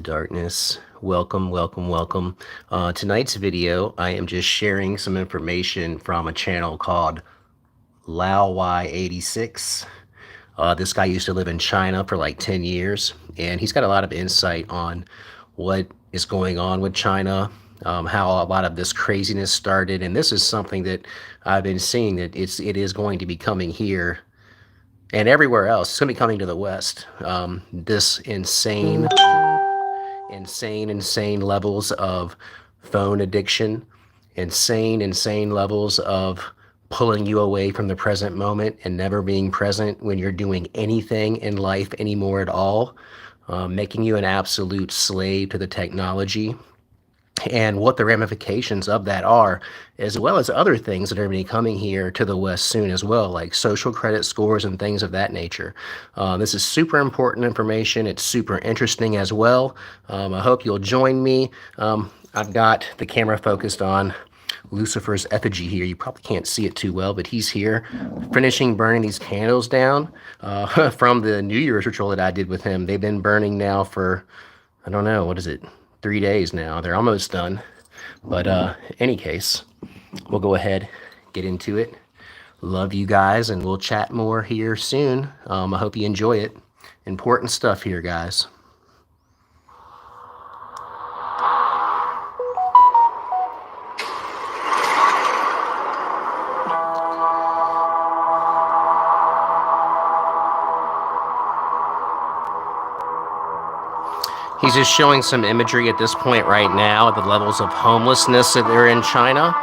darkness. Welcome, welcome, welcome. Tonight's video, I am just sharing some information from a channel called Lao Y86. This guy used to live in China for like 10 years, and he's got a lot of insight on what is going on with China, how a lot of this craziness started, and this is something that I've been seeing that it is going to be coming here and everywhere else. It's going to be coming to the West. This insane levels of phone addiction, insane levels of pulling you away from the present moment and never being present when you're doing anything in life anymore at all, making you an absolute slave to the technology, and what the ramifications of that are, as well as other things that are going to be coming here to the West soon as well, like social credit scores and things of that nature. This is super important information. It's super interesting as well. I hope you'll join me. I've got the camera focused on Lucifer's effigy here. You probably can't see it too well, but he's here finishing burning these candles down from the New Year's ritual that I did with him. They've been burning now for, I don't know, what is it? 3 days now. They're almost done. But any case, we'll go ahead, get into it. Love you guys, and we'll chat more here soon. I hope you enjoy it. Important stuff here, guys. He's just showing some imagery at this point right now, the levels of homelessness that are in China.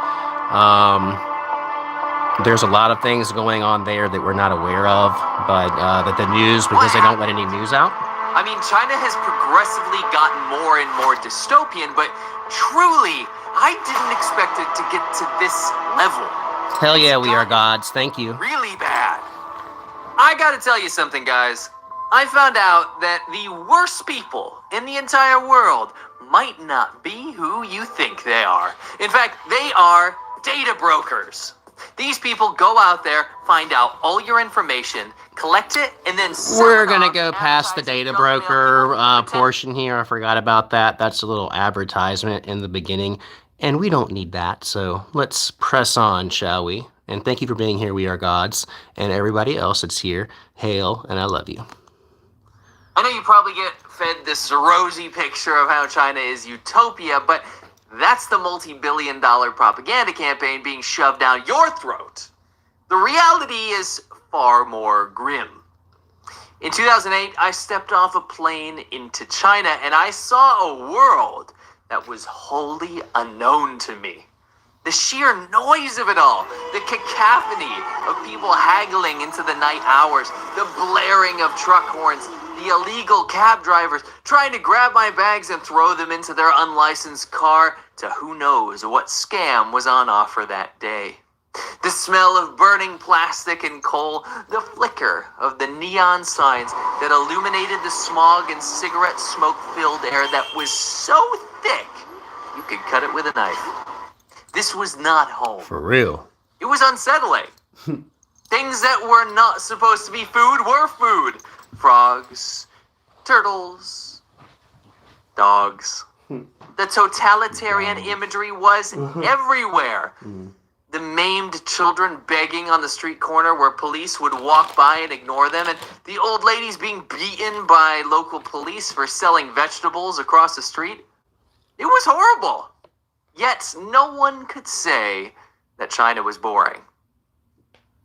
There's a lot of things going on there that we're not aware of, but that the news, because they don't let any news out. I mean, China has progressively gotten more and more dystopian, but truly, I didn't expect it to get to this level. Hell yeah, we are gods. Thank you. Really bad. I gotta tell you something, guys. I found out that the worst people in the entire world might not be who you think they are. In fact, they are data brokers. These people go out there, find out all your information, collect it, and then we're gonna go past the data broker portion here. I forgot about that. That's a little advertisement in the beginning, and we don't need that. So let's press on, shall we? And thank you for being here, We Are Gods, and everybody else that's here. Hail, and I love you. I know you probably get fed this rosy picture of how China is utopia, but that's the multi-billion-dollar propaganda campaign being shoved down your throat. The reality is far more grim. In 2008, I stepped off a plane into China, and I saw a world that was wholly unknown to me. The sheer noise of it all, the cacophony of people haggling into the night hours, the blaring of truck horns, the illegal cab drivers trying to grab my bags and throw them into their unlicensed car, to who knows what scam was on offer that day. The smell of burning plastic and coal, the flicker of the neon signs that illuminated the smog and cigarette smoke-filled air that was so thick you could cut it with a knife. This was not home. For real. It was unsettling. Things that were not supposed to be food were food. Frogs, turtles, dogs. The totalitarian imagery was everywhere. The maimed children begging on the street corner where police would walk by and ignore them, and the old ladies being beaten by local police for selling vegetables across the street. It was horrible. Yet no one could say that China was boring.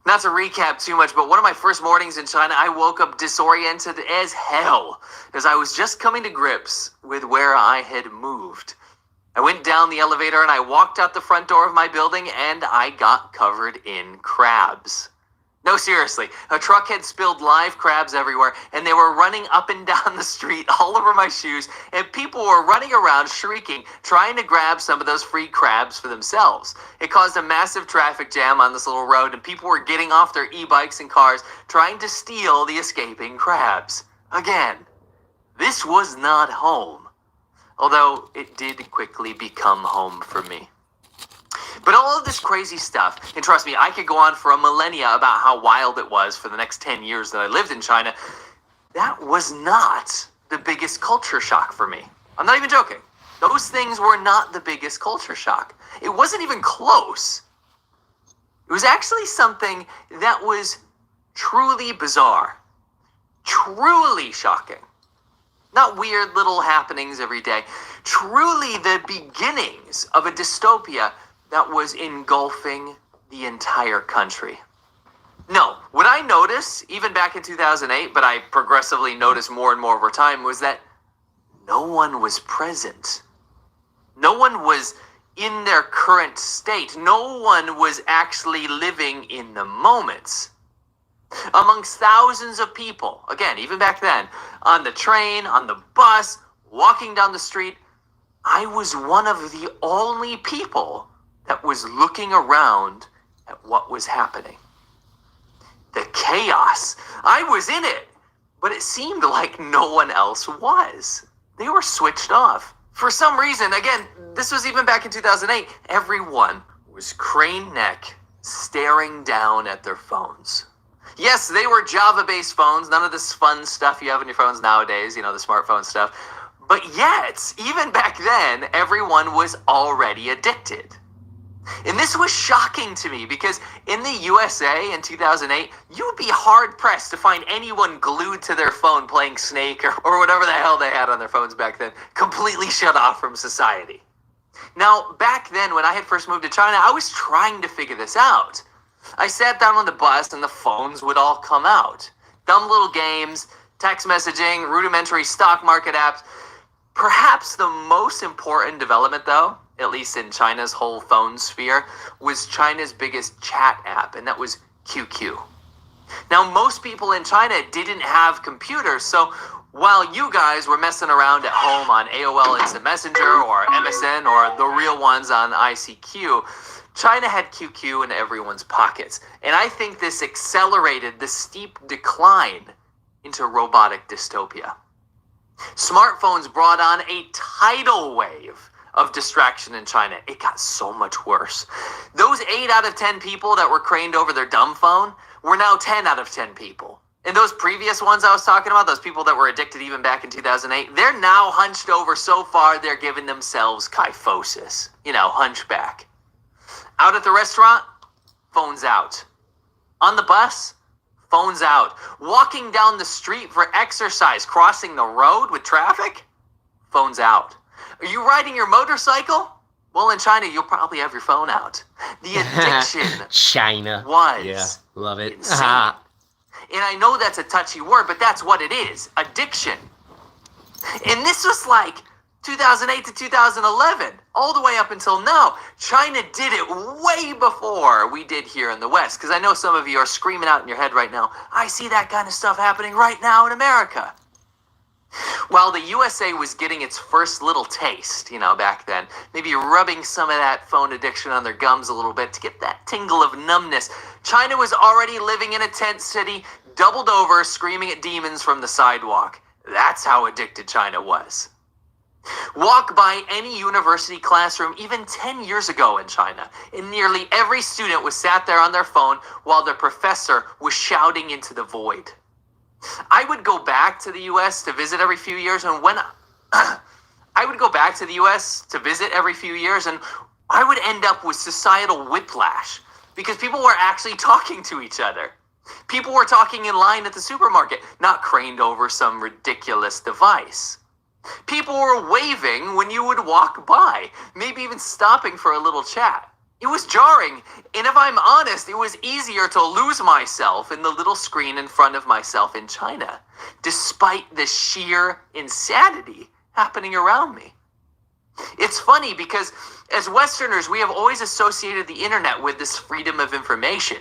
Not to recap too much, but one of my first mornings in China, I woke up disoriented as hell, as I was just coming to grips with where I had moved. I went down the elevator and I walked out the front door of my building, and I got covered in crabs. No, seriously, a truck had spilled live crabs everywhere, and they were running up and down the street all over my shoes, and people were running around shrieking, trying to grab some of those free crabs for themselves. It caused a massive traffic jam on this little road, and people were getting off their e-bikes and cars, trying to steal the escaping crabs. Again, this was not home, although it did quickly become home for me. But all of this crazy stuff, and trust me, I could go on for a millennia about how wild it was for the next 10 years that I lived in China, that was not the biggest culture shock for me. I'm not even joking. Those things were not the biggest culture shock. It wasn't even close. It was actually something that was truly bizarre, truly shocking. Not weird little happenings every day. Truly the beginnings of a dystopia that was engulfing the entire country. No, what I noticed, even back in 2008, but I progressively noticed more and more over time, was that no one was present. No one was in their current state. No one was actually living in the moments. Amongst thousands of people, again, even back then, on the train, on the bus, walking down the street, I was one of the only people that was looking around at what was happening. The chaos. I was in it, but it seemed like no one else was. They were switched off. For some reason, again, this was even back in 2008, everyone was crane neck, staring down at their phones. Yes, they were Java-based phones, none of this fun stuff you have on your phones nowadays, the smartphone stuff. But yet, even back then, everyone was already addicted. And this was shocking to me because in the USA in 2008, you would be hard-pressed to find anyone glued to their phone playing Snake or whatever the hell they had on their phones back then, completely shut off from society. Now, back then, when I had first moved to China, I was trying to figure this out. I sat down on the bus and the phones would all come out. Dumb little games, text messaging, rudimentary stock market apps. Perhaps the most important development, though, at least in China's whole phone sphere, was China's biggest chat app, and that was QQ. Now, most people in China didn't have computers, so while you guys were messing around at home on AOL Instant Messenger or MSN or the real ones on ICQ, China had QQ in everyone's pockets. And I think this accelerated the steep decline into robotic dystopia. Smartphones brought on a tidal wave of distraction in China. It got so much worse. Those 8 out of 10 people that were craned over their dumb phone were now 10 out of 10 people. And those previous ones I was talking about, those people that were addicted even back in 2008, they're now hunched over so far they're giving themselves kyphosis. Hunchback. Out at the restaurant, phones out. On the bus, phones out. Walking down the street for exercise, crossing the road with traffic, phones out. Are you riding your motorcycle? Well, in China, you'll probably have your phone out. The addiction China was yeah, love it. insane. And I know that's a touchy word, but that's what it is. Addiction. And this was like 2008 to 2011, all the way up until now. China did it way before we did here in the West. Because I know some of you are screaming out in your head right now, I see that kind of stuff happening right now in America. While the USA was getting its first little taste, back then, maybe rubbing some of that phone addiction on their gums a little bit to get that tingle of numbness, China was already living in a tent city, doubled over, screaming at demons from the sidewalk. That's how addicted China was. Walk by any university classroom even 10 years ago in China, and nearly every student was sat there on their phone while their professor was shouting into the void. I would go back to the U.S. to visit every few years, and when I would go back to the U.S. to visit every few years, and I would end up with societal whiplash because people were actually talking to each other. People were talking in line at the supermarket, not craned over some ridiculous device. People were waving when you would walk by, maybe even stopping for a little chat. It was jarring, and if I'm honest, it was easier to lose myself in the little screen in front of myself in China, despite the sheer insanity happening around me. It's funny because as Westerners, we have always associated the internet with this freedom of information,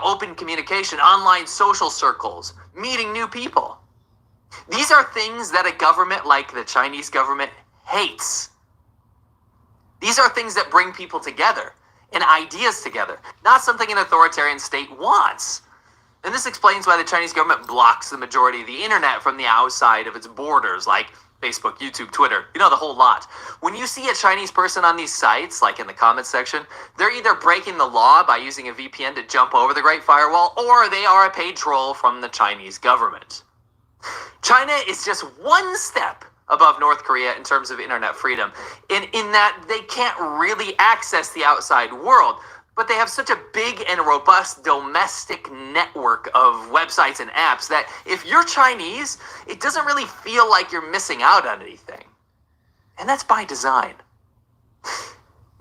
open communication, online social circles, meeting new people. These are things that a government like the Chinese government hates. These are things that bring people together and ideas together, not something an authoritarian state wants. And this explains why the Chinese government blocks the majority of the internet from the outside of its borders, like Facebook, YouTube, Twitter, the whole lot. When you see a Chinese person on these sites, like in the comments section, they're either breaking the law by using a VPN to jump over the Great Firewall, or they are a paid troll from the Chinese government. China is just one step above North Korea in terms of internet freedom. In that they can't really access the outside world, but they have such a big and robust domestic network of websites and apps that if you're Chinese, it doesn't really feel like you're missing out on anything. And that's by design.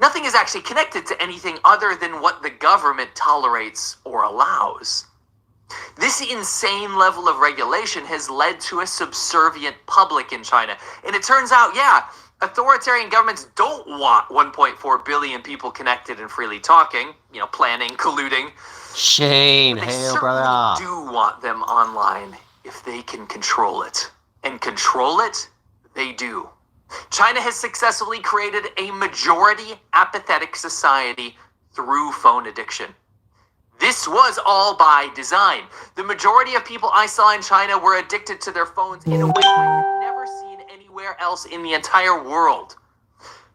Nothing is actually connected to anything other than what the government tolerates or allows. This insane level of regulation has led to a subservient public in China. And it turns out, authoritarian governments don't want 1.4 billion people connected and freely talking, planning, colluding. Shane, They hail, certainly brother. do want them online if they can control it. And control it, they do. China has successfully created a majority apathetic society through phone addiction. This was all by design. The majority of people I saw in China were addicted to their phones in a way I've never seen anywhere else in the entire world.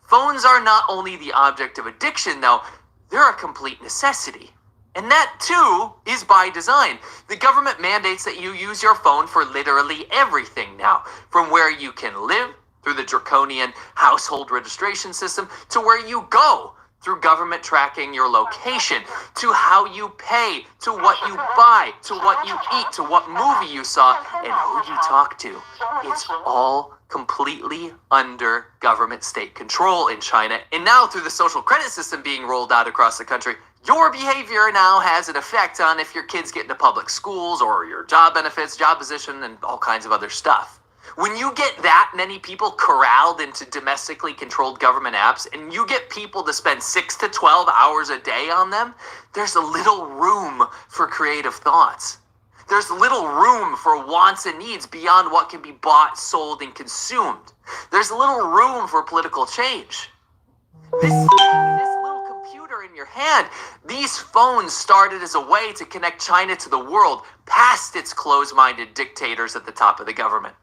Phones are not only the object of addiction, though, they're a complete necessity. And that, too, is by design. The government mandates that you use your phone for literally everything now, from where you can live, through the draconian household registration system, to where you go, through government tracking your location, to how you pay, to what you buy, to what you eat, to what movie you saw, and who you talk to. It's all completely under government state control in China. And now through the social credit system being rolled out across the country, your behavior now has an effect on if your kids get into public schools or your job benefits, job position, and all kinds of other stuff. When you get that many people corralled into domestically controlled government apps and you get people to spend 6 to 12 hours a day on them, there's a little room for creative thoughts. There's little room for wants and needs beyond what can be bought, sold, and consumed. There's little room for political change. This little computer in your hand, these phones started as a way to connect China to the world past its closed-minded dictators at the top of the government.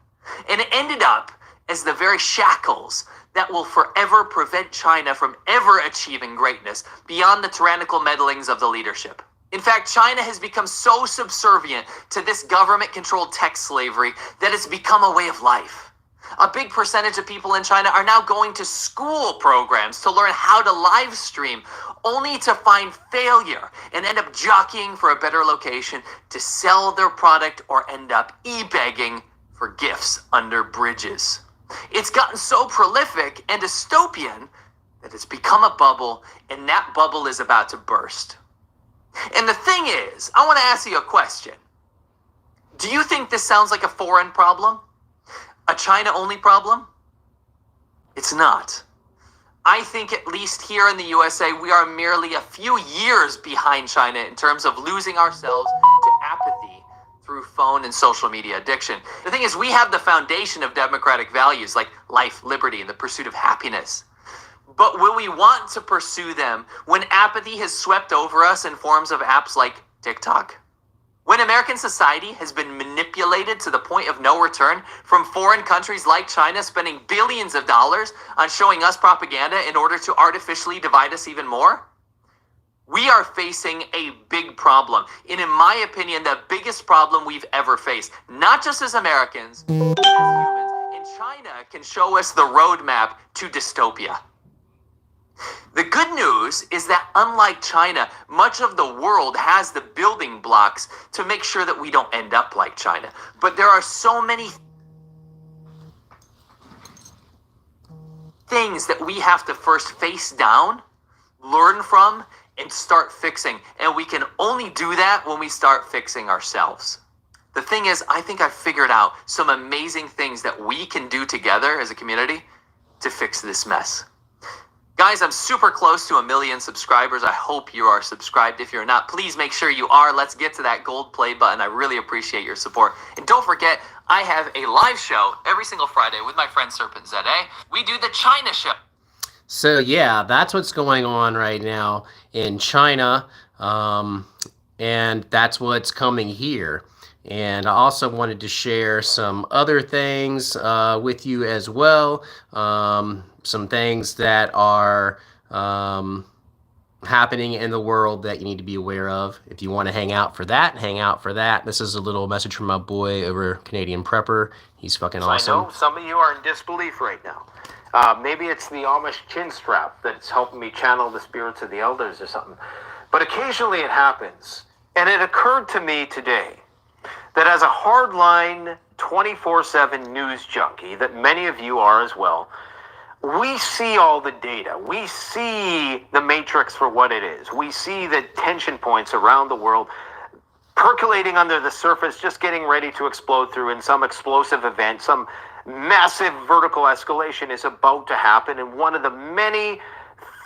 And it ended up as the very shackles that will forever prevent China from ever achieving greatness beyond the tyrannical meddlings of the leadership. In fact, China has become so subservient to this government-controlled tech slavery that it's become a way of life. A big percentage of people in China are now going to school programs to learn how to live stream, only to find failure and end up jockeying for a better location to sell their product or end up e-begging for gifts under bridges. It's gotten so prolific and dystopian that it's become a bubble, and that bubble is about to burst. And the thing is, I want to ask you a question. Do you think this sounds like a foreign problem? A China-only problem? It's not. I think at least here in the USA, we are merely a few years behind China in terms of losing ourselves to apathy through phone and social media addiction. The thing is, we have the foundation of democratic values like life, liberty, and the pursuit of happiness. But will we want to pursue them when apathy has swept over us in forms of apps like TikTok? When American society has been manipulated to the point of no return from foreign countries like China spending billions of dollars on showing us propaganda in order to artificially divide us even more? We are facing a big problem, and in my opinion, the biggest problem we've ever faced, not just as Americans, but as humans. And China can show us the roadmap to dystopia. The good news is that unlike China, much of the world has the building blocks to make sure that we don't end up like China. But there are so many things that we have to first face down, learn from, and start fixing. And we can only do that when we start fixing ourselves. The thing is, I think I've figured out some amazing things that we can do together as a community to fix this mess. Guys, I'm super close to 1 million subscribers. I hope you are subscribed. If you're not, please make sure you are. Let's get to that gold play button. I really appreciate your support. And don't forget, I have a live show every single Friday with my friend Serpent ZA. We do the China show. So yeah, that's what's going on right now in China, and that's what's coming here. And I also wanted to share some other things with you as well, some things that are happening in the world that you need to be aware of. If you want to hang out for that, hang out for that. This is a little message from my boy over Canadian Prepper. He's fucking awesome. I know some of you are in disbelief right now. Maybe it's the Amish chin strap that's helping me channel the spirits of the elders or something. But occasionally it happens. And it occurred to me today that as a hardline 24/7 news junkie, that many of you are as well, we see all the data. We see the matrix for what it is. We see the tension points around the world percolating under the surface, just getting ready to explode through in some explosive event. Some massive vertical escalation is about to happen in one of the many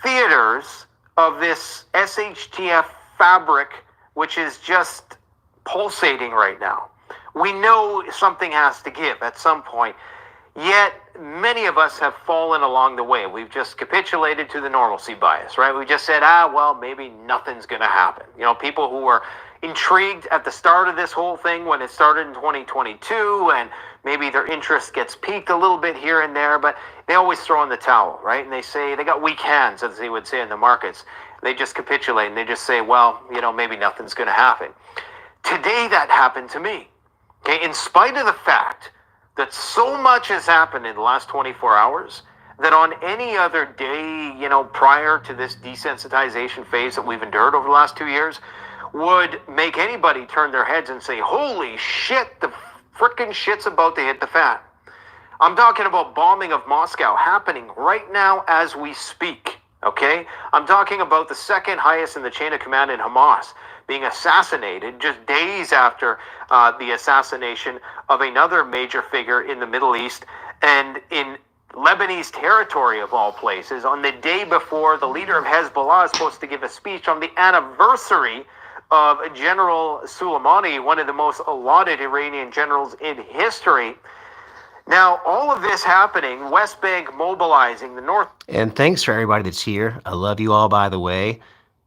theaters of this SHTF fabric, which is just pulsating right now. We know something has to give at some point. Yet, many of us have fallen along the way. We've just capitulated to the normalcy bias, right? We just said, well, maybe nothing's going to happen. You know, people who were intrigued at the start of this whole thing when it started in 2022, and maybe their interest gets piqued a little bit here and there, but they always throw in the towel, right? And they say, they got weak hands, as they would say in the markets. They just capitulate and they just say, well, you know, maybe nothing's going to happen. Today, that happened to me. Okay, in spite of the fact that so much has happened in the last 24 hours, that on any other day, you know, prior to this desensitization phase that we've endured over the last 2 years, would make anybody turn their heads and say, holy shit, the frickin' shit's about to hit the fan. I'm talking about bombing of Moscow happening right now as we speak, okay? I'm talking about the second highest in the chain of command in Hamas being assassinated just days after the assassination of another major figure in the Middle East, and in Lebanese territory of all places, on the day before the leader of Hezbollah is supposed to give a speech on the anniversary of General Soleimani, one of the most lauded Iranian generals in history. Now, all of this happening, West Bank mobilizing, the North... And thanks for everybody that's here. I love you all, by the way.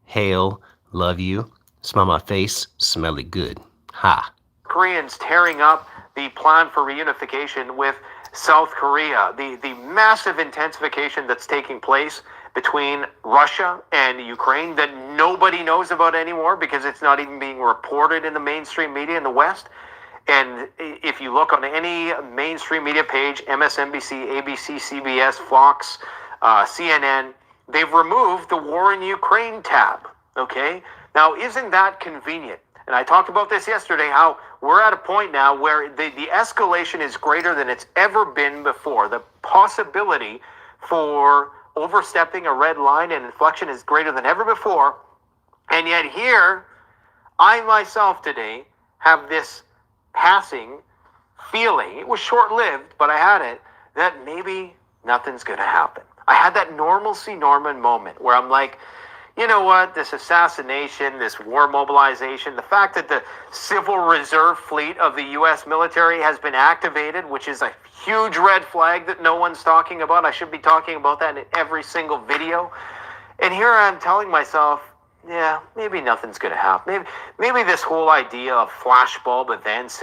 Hail, love you. Smell my face, smell it good. Ha. Koreans tearing up the plan for reunification with South Korea, the massive intensification that's taking place between Russia and Ukraine that nobody knows about anymore because it's not even being reported in the mainstream media in the West. And if you look on any mainstream media page, MSNBC, ABC, CBS, Fox, CNN, they've removed the War in Ukraine tab, okay? Now, isn't that convenient? And I talked about this yesterday, how we're at a point now where the escalation is greater than it's ever been before. The possibility for overstepping a red line and inflection is greater than ever before. And yet here, I myself today have this passing feeling, it was short-lived, but I had it, that maybe nothing's going to happen. I had that normalcy Norman moment where I'm like, you know what, this assassination, this war mobilization, the fact that the Civil Reserve Fleet of the U.S. military has been activated, which is a huge red flag that no one's talking about. I should be talking about that in every single video. And here I'm telling myself, yeah, maybe nothing's going to happen. Maybe this whole idea of flashbulb events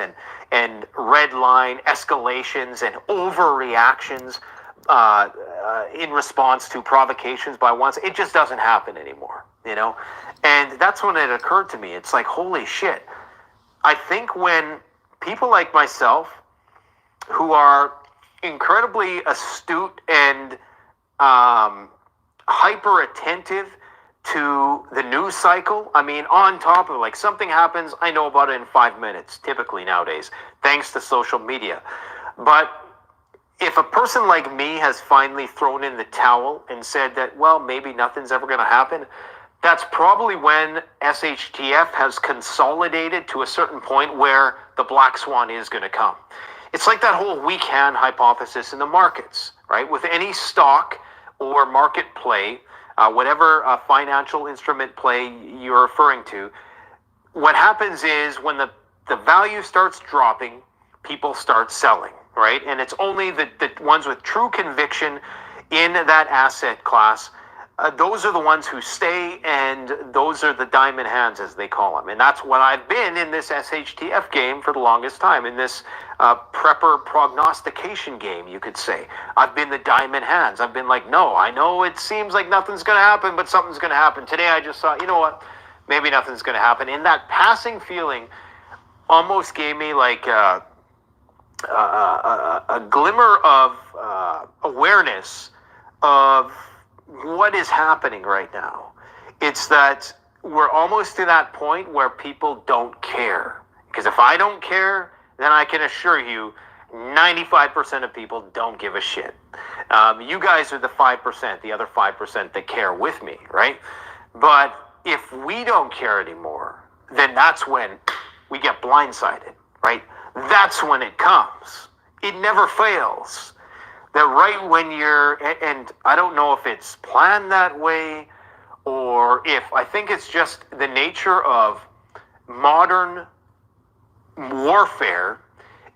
and red line escalations and overreactions in response to provocations by ones, it just doesn't happen anymore, you know? And that's when it occurred to me. It's like, holy shit. I think when people like myself, who are incredibly astute and hyper attentive to the news cycle, I mean, on top of, like, something happens, I know about it in 5 minutes, typically nowadays, thanks to social media. But if a person like me has finally thrown in the towel and said that, well, maybe nothing's ever going to happen, that's probably when SHTF has consolidated to a certain point where the black swan is going to come. It's like that whole weak hand hypothesis in the markets, right? With any stock or market play, whatever financial instrument play you're referring to, what happens is when the value starts dropping, people start selling, right? And it's only the ones with true conviction in that asset class those are the ones who stay, and those are the diamond hands, as they call them. And that's what I've been in this SHTF game for the longest time, in this prepper prognostication game, you could say. I've been the diamond hands. I've been like, no, I know it seems like nothing's going to happen, but something's going to happen. Today I just thought, you know what, maybe nothing's going to happen. And that passing feeling almost gave me like a glimmer of awareness of what is happening right now. It's that we're almost to that point where people don't care. Because if I don't care, then I can assure you 95% of people don't give a shit. You guys are the 5%, the other 5% that care with me, right? But if we don't care anymore, then that's when we get blindsided, right? That's when it comes. It never fails. That right when and I don't know if it's planned that way, or if, I think it's just the nature of modern warfare.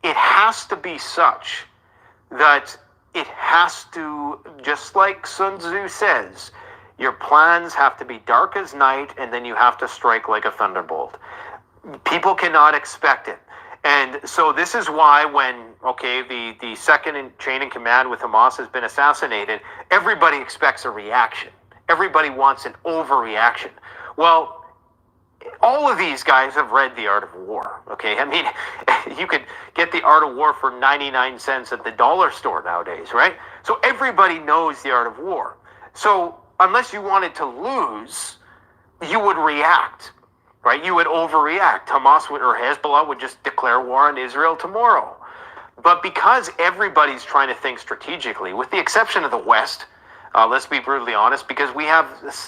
It has to be such that it has to, just like Sun Tzu says, your plans have to be dark as night, and then you have to strike like a thunderbolt. People cannot expect it. And so this is why when, the second in chain in command with Hamas has been assassinated, everybody expects a reaction. Everybody wants an overreaction. Well, all of these guys have read The Art of War, okay? I mean, you could get The Art of War for 99 cents at the dollar store nowadays, right? So everybody knows The Art of War. So unless you wanted to lose, you would react. Right, you would overreact. Hamas or Hezbollah would just declare war on Israel tomorrow. But because everybody's trying to think strategically, with the exception of the West, let's be brutally honest, because we have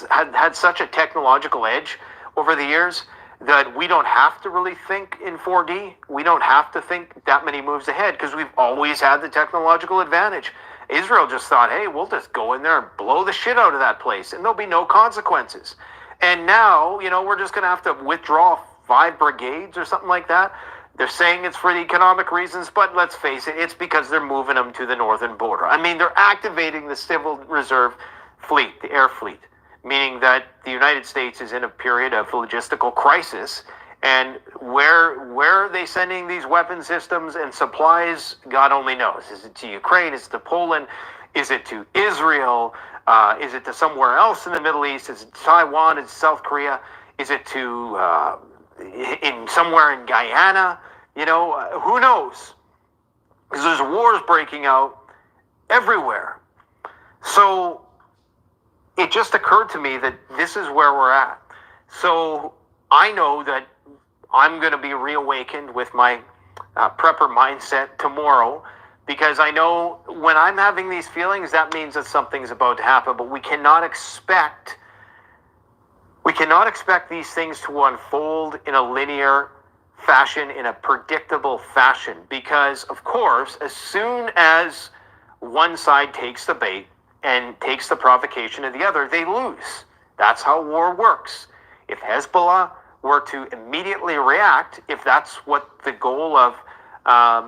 had such a technological edge over the years that we don't have to really think in 4D. We don't have to think that many moves ahead because we've always had the technological advantage. Israel just thought, hey, we'll just go in there and blow the shit out of that place and there'll be no consequences. And now, we're just going to have to withdraw 5 brigades or something like that. They're saying it's for the economic reasons, but let's face it, it's because they're moving them to the northern border. I mean, they're activating the Civil Reserve Fleet, the air fleet, meaning that the United States is in a period of logistical crisis. And where are they sending these weapon systems and supplies? God only knows. Is it to Ukraine? Is it to Poland? Is it to Israel? Is it to somewhere else in the Middle East? Is it to Taiwan? Is it South Korea? Is it to somewhere in Guyana? Who knows? Because there's wars breaking out everywhere. So it just occurred to me that this is where we're at. So I know that I'm going to be reawakened with my prepper mindset tomorrow. Because I know when I'm having these feelings, that means that something's about to happen. But we cannot expect these things to unfold in a linear fashion, in a predictable fashion. Because, of course, as soon as one side takes the bait and takes the provocation of the other, they lose. That's how war works. If Hezbollah were to immediately react, if that's what the goal of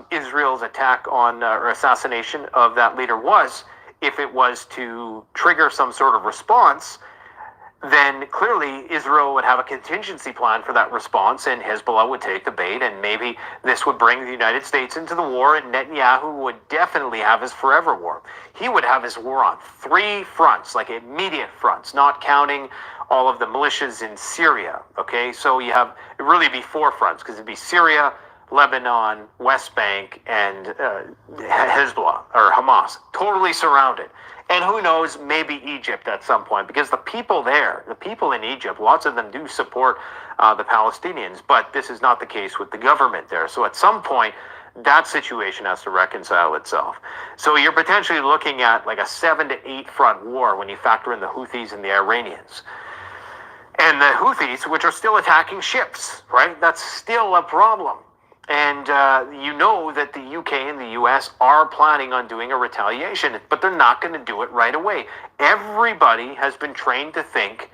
Israel's attack on or assassination of that leader was, if it was to trigger some sort of response, then clearly Israel would have a contingency plan for that response and Hezbollah would take the bait, and maybe this would bring the United States into the war, and Netanyahu would definitely have his forever war. He would have his war on 3 fronts, like immediate fronts, not counting all of the militias in Syria, okay? So you have, it'd really be 4 fronts, because it'd be Syria, Lebanon, West Bank, and Hezbollah, or Hamas, totally surrounded. And who knows, maybe Egypt at some point, because the people there, the people in Egypt, lots of them do support the Palestinians, but this is not the case with the government there. So at some point, that situation has to reconcile itself. So you're potentially looking at like a 7 to 8 front war when you factor in the Houthis and the Iranians. And the Houthis, which are still attacking ships, right? That's still a problem. And you know that the UK and the US are planning on doing a retaliation, but they're not going to do it right away. Everybody has been trained to think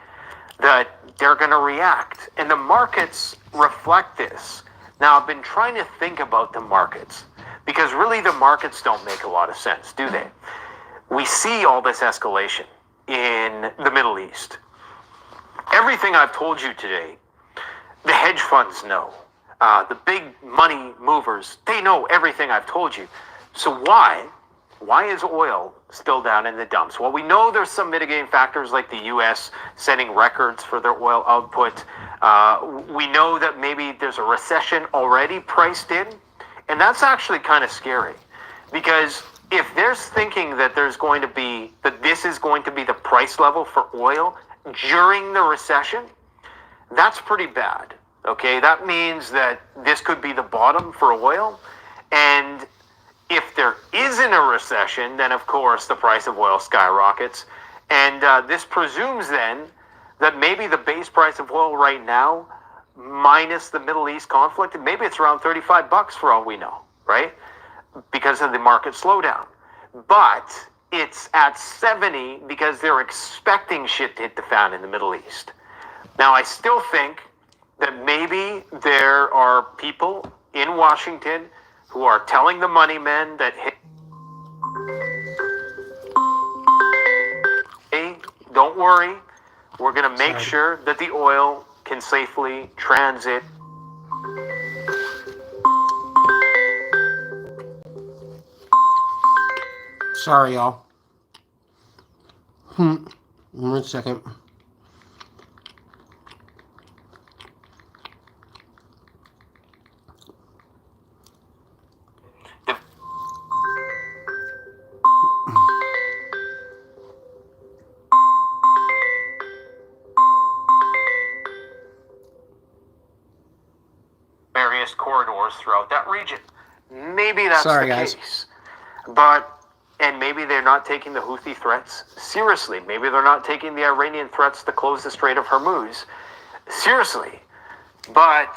that they're going to react, and the markets reflect this. Now, I've been trying to think about the markets, because really the markets don't make a lot of sense, do they? We see all this escalation in the Middle East. Everything I've told you today, the hedge funds know. The big money movers, they know everything I've told you. So why is oil still down in the dumps? Well, we know there's some mitigating factors like the U.S. setting records for their oil output. We know that maybe there's a recession already priced in, and that's actually kind of scary, because if there's thinking that this is going to be the price level for oil during the recession, that's pretty bad. Okay, that means that this could be the bottom for oil, and if there isn't a recession, then of course the price of oil skyrockets. And this presumes then that maybe the base price of oil right now, minus the Middle East conflict, maybe it's around $35 for all we know, right? Because of the market slowdown. But it's at 70 because they're expecting shit to hit the fan in the Middle East. Now, I still think that maybe there are people in Washington who are telling the money men that, hey, don't worry, we're going to make sure that the oil can safely transit. Sorry, y'all. 1 second. Various corridors throughout that region. Maybe that's Sorry, the guys. case. And maybe they're not taking the Houthi threats seriously. Maybe they're not taking the Iranian threats to close the Strait of Hormuz seriously. But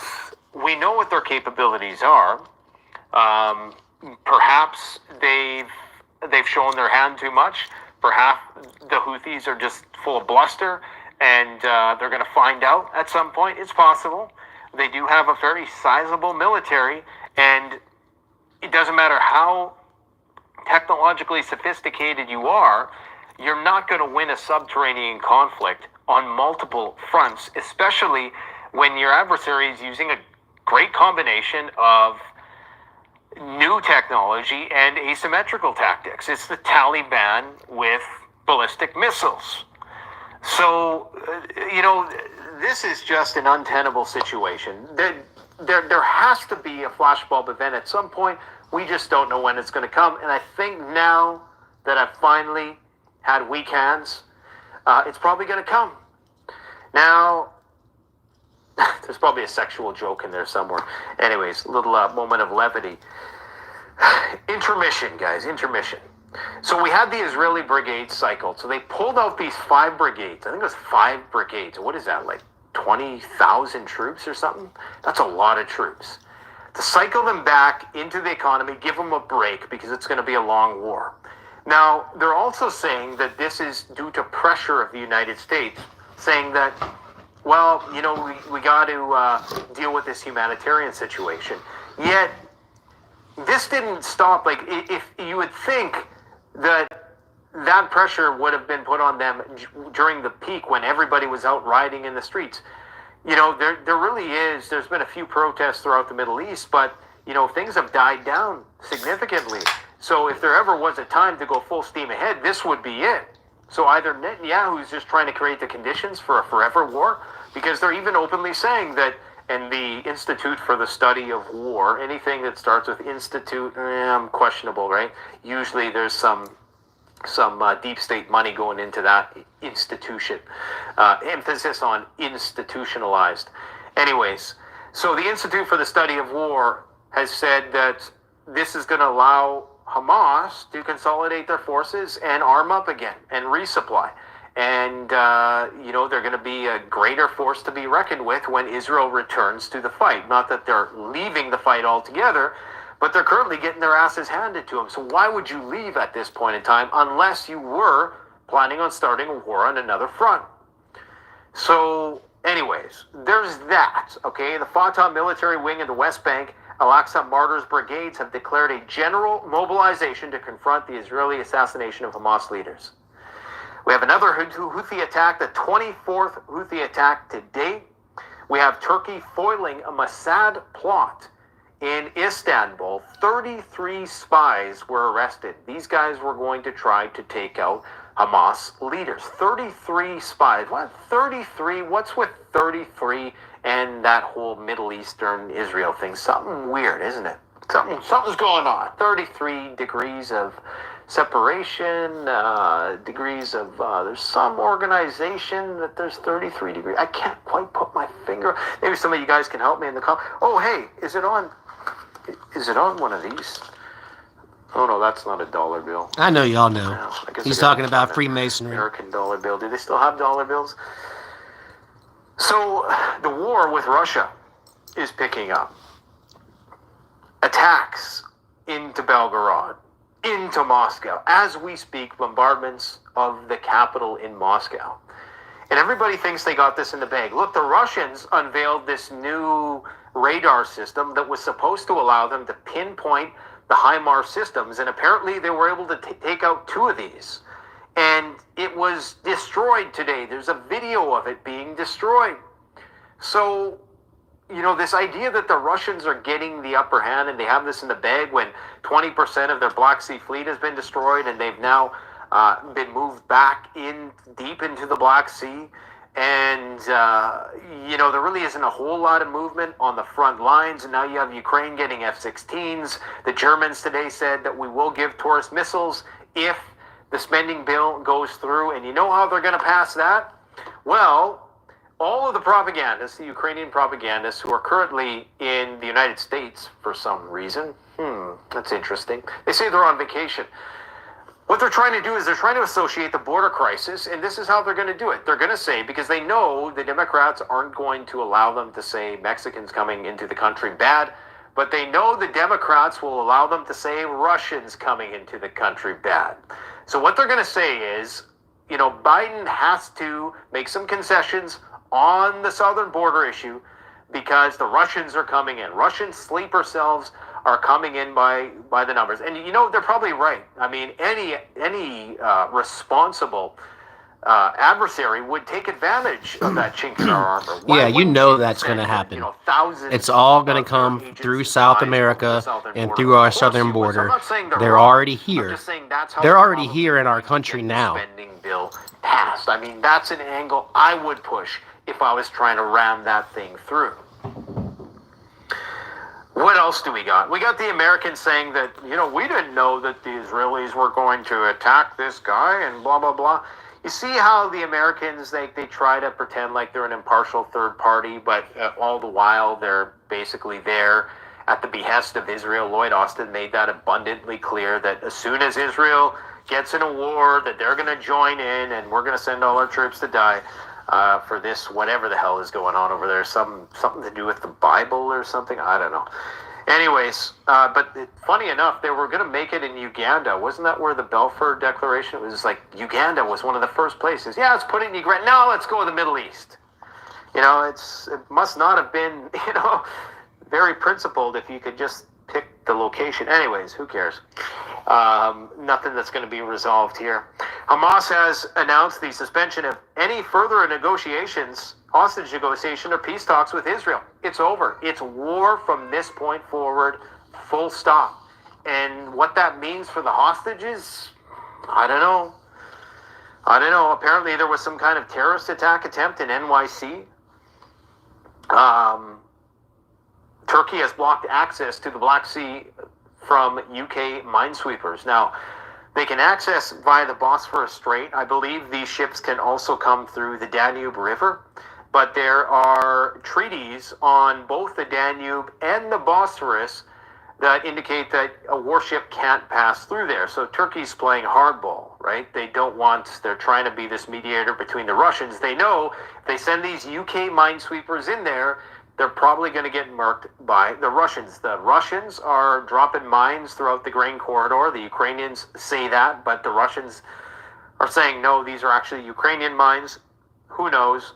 we know what their capabilities are. Perhaps they've shown their hand too much. Perhaps the Houthis are just full of bluster, and they're going to find out at some point. It's possible. They do have a very sizable military, and it doesn't matter how technologically sophisticated you are, you're not going to win a subterranean conflict on multiple fronts, especially when your adversary is using a great combination of new technology and asymmetrical tactics. It's the Taliban with ballistic missiles. So, this is just an untenable situation. There has to be a flashbulb event at some point. We just don't know when it's going to come. And I think now that I've finally had weak hands, it's probably going to come. Now, there's probably a sexual joke in there somewhere. Anyways, a little moment of levity. Intermission, guys, intermission. So we had the Israeli brigades cycled. So they pulled out these 5 brigades. I think it was 5 brigades. What is that, like 20,000 troops or something? That's a lot of troops. To cycle them back into the economy, give them a break, because it's going to be a long war. Now, they're also saying that this is due to pressure of the United States, saying that, well, we got to deal with this humanitarian situation. Yet, this didn't stop. Like, if you would think that pressure would have been put on them during the peak when everybody was out rioting in the streets. There really is. There's been a few protests throughout the Middle East, but, things have died down significantly. So if there ever was a time to go full steam ahead, this would be it. So either Netanyahu's just trying to create the conditions for a forever war, because they're even openly saying that, and the Institute for the Study of War, anything that starts with institute, questionable, right? Usually there's some deep state money going into that institution. Emphasis on institutionalized. Anyways, so the Institute for the Study of War has said that this is going to allow Hamas to consolidate their forces and arm up again and resupply. And, they're going to be a greater force to be reckoned with when Israel returns to the fight. Not that they're leaving the fight altogether, but they're currently getting their asses handed to them. So why would you leave at this point in time unless you were planning on starting a war on another front? So, anyways, there's that, okay? The Fatah military wing in the West Bank, Al-Aqsa Martyrs brigades have declared a general mobilization to confront the Israeli assassination of Hamas leaders. We have another Houthi attack, the 24th Houthi attack to date. We have Turkey foiling a Mossad plot in Istanbul. 33 spies were arrested. These guys were going to try to take out Hamas leaders. 33 spies. What? 33? What's with 33 and that whole Middle Eastern Israel thing? Something weird, isn't it? Something's going on. 33 degrees of separation, degrees of, there's some organization that there's 33 degrees. I can't quite put my finger. Maybe some of you guys can help me in the comments. Oh, hey, is it on one of these? Oh, no, that's not a dollar bill. I know y'all know. No, I guess He's I got talking about an Freemasonry. American dollar bill. Do they still have dollar bills? So the war with Russia is picking up. Attacks into Belgorod, into Moscow. As we speak, bombardments of the capital in Moscow. And everybody thinks they got this in the bag. Look, the Russians unveiled this new radar system that was supposed to allow them to pinpoint the HIMARS systems, and apparently they were able to take out 2 of these. And it was destroyed today. There's a video of it being destroyed. So, you know, this idea that the Russians are getting the upper hand and they have this in the bag when 20% of their Black Sea fleet has been destroyed and they've now been moved back in deep into the Black Sea. And, you know, there really isn't a whole lot of movement on the front lines. And now you have Ukraine getting F-16s. The Germans today said that we will give Taurus missiles if the spending bill goes through. And you know how they're going to pass that? Well, all of the propagandists, the Ukrainian propagandists who are currently in the United States for some reason, that's interesting. They say they're on vacation. What they're trying to do is they're trying to associate the border crisis, and this is how they're going to do it. They're going to say, because they know the Democrats aren't going to allow them to say Mexicans coming into the country bad, but they know the Democrats will allow them to say Russians coming into the country bad. So what they're going to say is, you know, Biden has to make some concessions on the southern border issue because the Russians are coming in. Russian sleeper cells are coming in by the numbers. And, you know, they're probably right. I mean, any responsible adversary would take advantage of that chink in our armor. Yeah, you know that's going to happen. You know, thousands it's all going to come through South America and through our southern border. They're already here. They're already here in our country now. Spending bill passed. I mean, that's an angle I would push if I was trying to ram that thing through. What else do we got? We got the Americans saying that, you know, we didn't know that the Israelis were going to attack this guy and blah, blah, blah. You see how the Americans, they try to pretend like they're an impartial third party, but all the while they're basically there at the behest of Israel. Lloyd Austin made that abundantly clear that as soon as Israel gets in a war, that they're going to join in and we're going to send all our troops to die. For this, whatever the hell is going on over there, something to do with the Bible or something, I don't know. Anyways, but funny enough, they were going to make it in Uganda. Wasn't that where the Balfour Declaration? It was like Uganda was one of the first places. Yeah, let's put it in Uganda. No, let's go to the Middle East. You know, it must not have been, you know, very principled if you could just pick the location. Anyways, who cares? Nothing that's going to be resolved here. Hamas has announced the suspension of any further negotiations, hostage negotiation, or peace talks with Israel. It's over. It's war from this point forward, full stop. And what that means for the hostages, I don't know. Apparently there was some kind of terrorist attack attempt in NYC. Turkey has blocked access to the Black Sea from UK minesweepers. Now, they can access via the Bosphorus Strait. I believe these ships can also come through the Danube River, but there are treaties on both the Danube and the Bosphorus that indicate that a warship can't pass through there. So Turkey's playing hardball, right? They're trying to be this mediator between the Russians. They know if they send these UK minesweepers in there, they're probably going to get murked by the Russians. The Russians are dropping mines throughout the grain corridor. The Ukrainians say that, but the Russians are saying, no, these are actually Ukrainian mines. Who knows?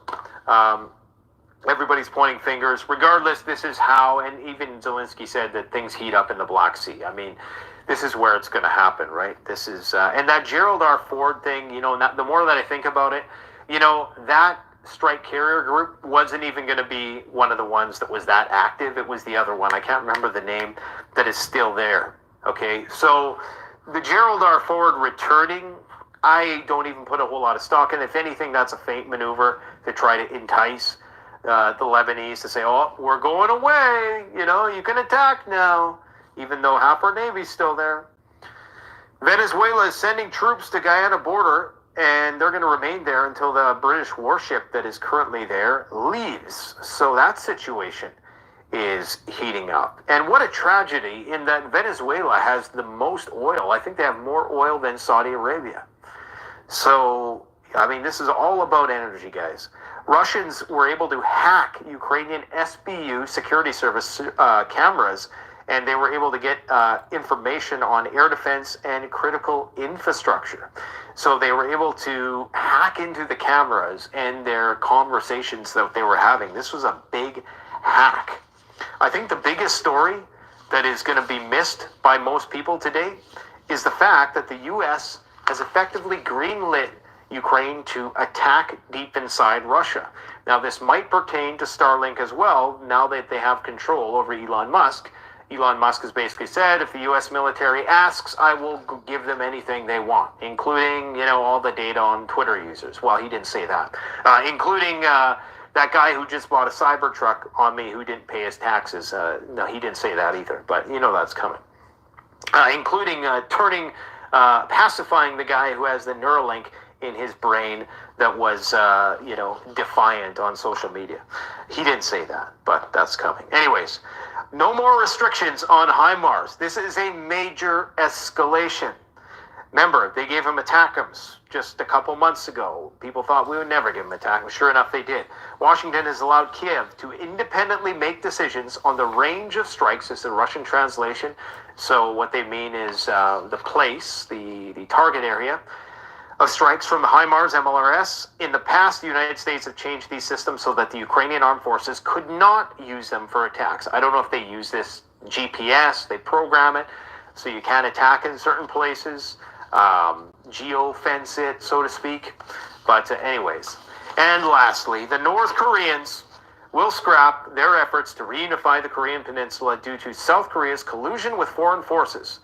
Everybody's pointing fingers. Regardless, this is how, and even Zelensky said that things heat up in the Black Sea. I mean, this is where it's going to happen, right? This is, and that Gerald R. Ford thing, you know, the more that I think about it, you know, that strike carrier group wasn't even going to be one of the ones that was that active. It was the other one. I can't remember the name that is still there. Okay, so the Gerald R. Ford returning, I don't even put a whole lot of stock in. If anything, that's a feint maneuver to try to entice the Lebanese to say, oh, we're going away. You know, you can attack now, even though half our Navy's still there. Venezuela is sending troops to Guyana border, and they're going to remain there until the British warship that is currently there leaves. So that situation is heating up. And what a tragedy in that Venezuela has the most oil. I think they have more oil than Saudi Arabia. So, I mean, this is all about energy, guys. Russians were able to hack Ukrainian SBU security service cameras, and they were able to get information on air defense and critical infrastructure. So they were able to hack into the cameras and their conversations that they were having. This was a big hack. I think the biggest story that is going to be missed by most people today is the fact that the U.S. has effectively greenlit Ukraine to attack deep inside Russia. Now, this might pertain to Starlink as well, now that they have control over Elon Musk. Elon Musk has basically said, if the U.S. military asks, I will give them anything they want, including, you know, all the data on Twitter users. Well, he didn't say that. Including that guy who just bought a Cybertruck on me who didn't pay his taxes. No, he didn't say that either, but you know that's coming. Including pacifying the guy who has the Neuralink in his brain that was, you know, defiant on social media. He didn't say that, but that's coming. Anyways, no more restrictions on HIMARS. This is a major escalation. Remember, they gave him ATACMS just a couple months ago. People thought we would never give him ATACMS. Sure enough, they did. Washington has allowed Kiev to independently make decisions on the range of strikes. This is a Russian translation. So what they mean is the place, the target area of strikes from the HIMARS MLRS. In the past, the United States have changed these systems so that the Ukrainian armed forces could not use them for attacks. I don't know if they use this GPS, they program it so you can't attack in certain places, geo-fence it, so to speak. But anyways, and lastly, the North Koreans will scrap their efforts to reunify the Korean Peninsula due to South Korea's collusion with foreign forces.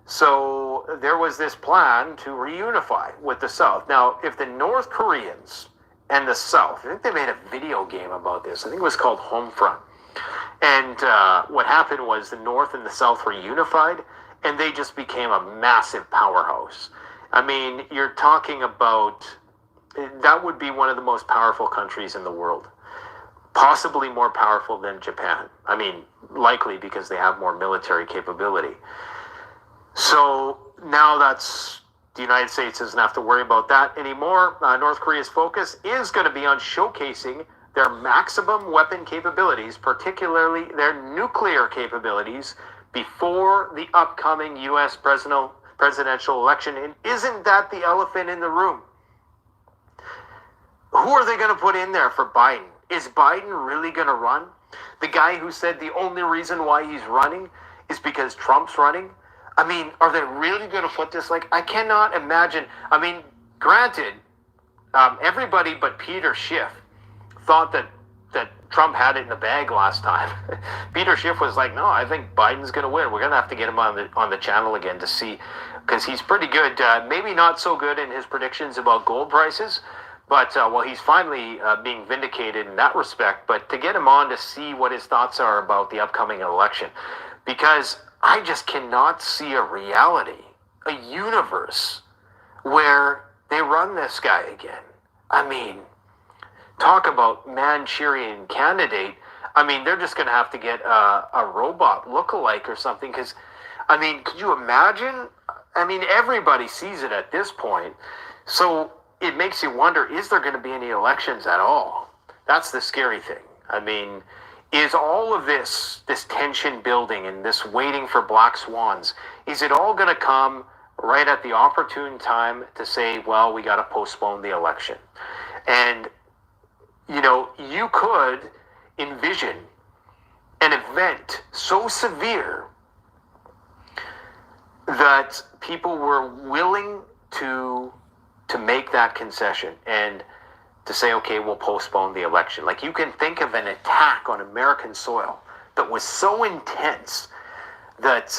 So there was this plan to reunify with the South. Now, if the North Koreans and the South, I think they made a video game about this. I think it was called Homefront. And what happened was the North and the South were unified, and they just became a massive powerhouse. I mean, you're talking about, that would be one of the most powerful countries in the world. Possibly more powerful than Japan. I mean, likely because they have more military capability. So now that's, the United States doesn't have to worry about that anymore. North Korea's focus is going to be on showcasing their maximum weapon capabilities, particularly their nuclear capabilities, before the upcoming U.S. presidential election. And isn't that the elephant in the room? Who are they going to put in there for Biden? Is Biden really going to run? The guy who said the only reason why he's running is because Trump's running? I mean, are they really going to put this? Like, I cannot imagine. I mean, granted, everybody but Peter Schiff thought that Trump had it in the bag last time. Peter Schiff was like, no, I think Biden's going to win. We're going to have to get him on the channel again to see, because he's pretty good. Maybe not so good in his predictions about gold prices, but, well, he's finally being vindicated in that respect. But to get him on to see what his thoughts are about the upcoming election, because I just cannot see a reality, a universe where they run this guy again. I mean, talk about Manchurian candidate. I mean, they're just going to have to get a robot lookalike or something, because, I mean, could you imagine? I mean, everybody sees it at this point. So it makes you wonder, is there going to be any elections at all? That's the scary thing. I mean, is all of this tension building and this waiting for black swans, is it all going to come right at the opportune time to say, well, we got to postpone the election? And, you know, you could envision an event so severe that people were willing to make that concession and to say, okay, we'll postpone the election. Like, you can think of an attack on American soil that was so intense that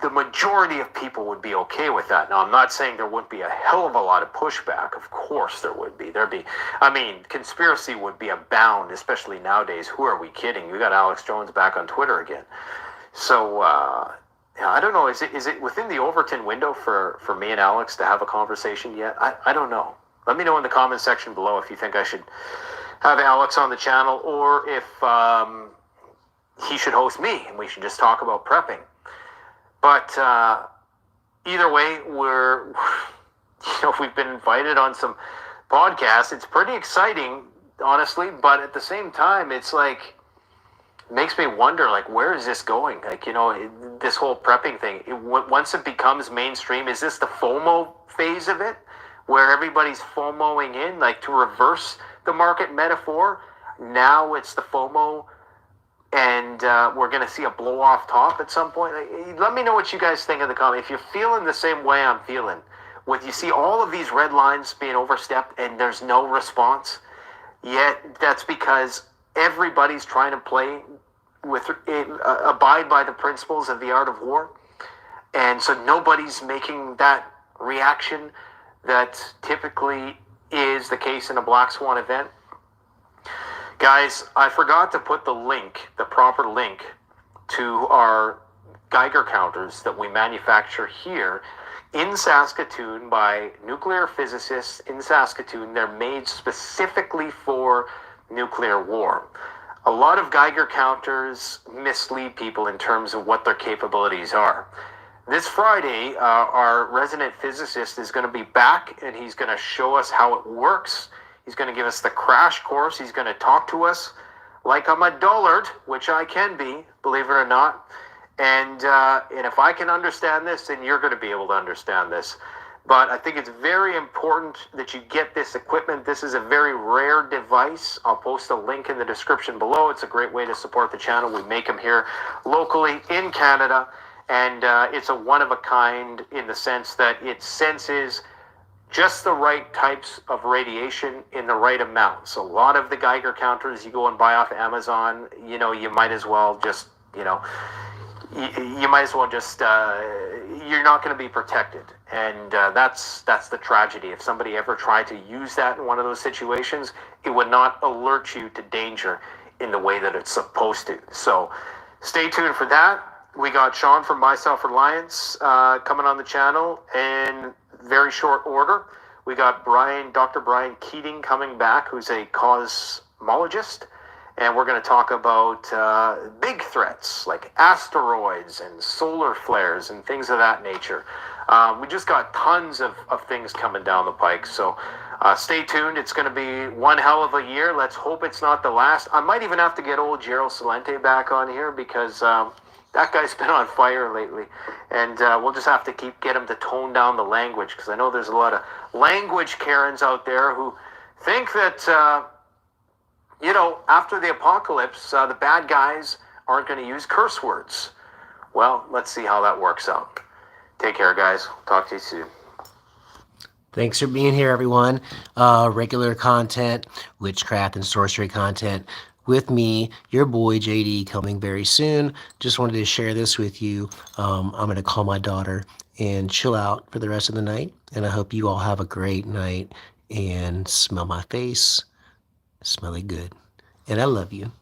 the majority of people would be okay with that. Now, I'm not saying there wouldn't be a hell of a lot of pushback. Of course there would be. Conspiracy would be abound, especially nowadays. Who are we kidding? We got Alex Jones back on Twitter again. So, I don't know. Is it within the Overton window for me and Alex to have a conversation yet? I don't know. Let me know in the comment section below if you think I should have Alex on the channel, or if he should host me and we should just talk about prepping. But either way, we've been invited on some podcasts. It's pretty exciting, honestly, but at the same time, it's like, it makes me wonder, like, where is this going? Like, this whole prepping thing, once it becomes mainstream, is this the FOMO phase of it, where everybody's FOMOing in, like, to reverse the market metaphor? Now it's the FOMO, and we're going to see a blow off top at some point. Let me know what you guys think in the comments. If you're feeling the same way I'm feeling, you see all of these red lines being overstepped and there's no response, yet that's because everybody's trying to abide by the principles of the art of war. And so nobody's making that reaction that typically is the case in a black swan event. Guys, I forgot to put the proper link to our Geiger counters that we manufacture here in Saskatoon by nuclear physicists in Saskatoon. They're made specifically for nuclear war. A lot of Geiger counters mislead people in terms of what their capabilities are. This Friday, our resident physicist is going to be back, and he's going to show us how it works. He's going to give us the crash course. He's going to talk to us like I'm a dullard, which I can be, believe it or not. And if I can understand this, then you're going to be able to understand this. But I think it's very important that you get this equipment. This is a very rare device. I'll post a link in the description below. It's a great way to support the channel. We make them here locally in Canada. And it's a one-of-a-kind in the sense that it senses just the right types of radiation in the right amount. So a lot of the Geiger counters you go and buy off Amazon, you might as well just, you're not going to be protected. And that's the tragedy. If somebody ever tried to use that in one of those situations, it would not alert you to danger in the way that it's supposed to. So stay tuned for that. We got Sean from My Self-Reliance coming on the channel in very short order. We got Dr. Brian Keating coming back, who's a cosmologist. And we're going to talk about big threats like asteroids and solar flares and things of that nature. We just got tons of things coming down the pike. So stay tuned. It's going to be one hell of a year. Let's hope it's not the last. I might even have to get old Gerald Salente back on here because that guy's been on fire lately. And we'll just have to get him to tone down the language, because I know there's a lot of language Karens out there who think that after the apocalypse, the bad guys aren't going to use curse words. Well, let's see how that works out. Take care, guys. Talk to you soon. Thanks for being here, everyone. Regular content, witchcraft and sorcery content with me, your boy JD, coming very soon. Just wanted to share this with you. I'm going to call my daughter and chill out for the rest of the night. And I hope you all have a great night and smell my face. Smell it good. And I love you.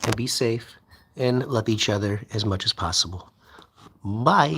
And be safe and love each other as much as possible. Bye.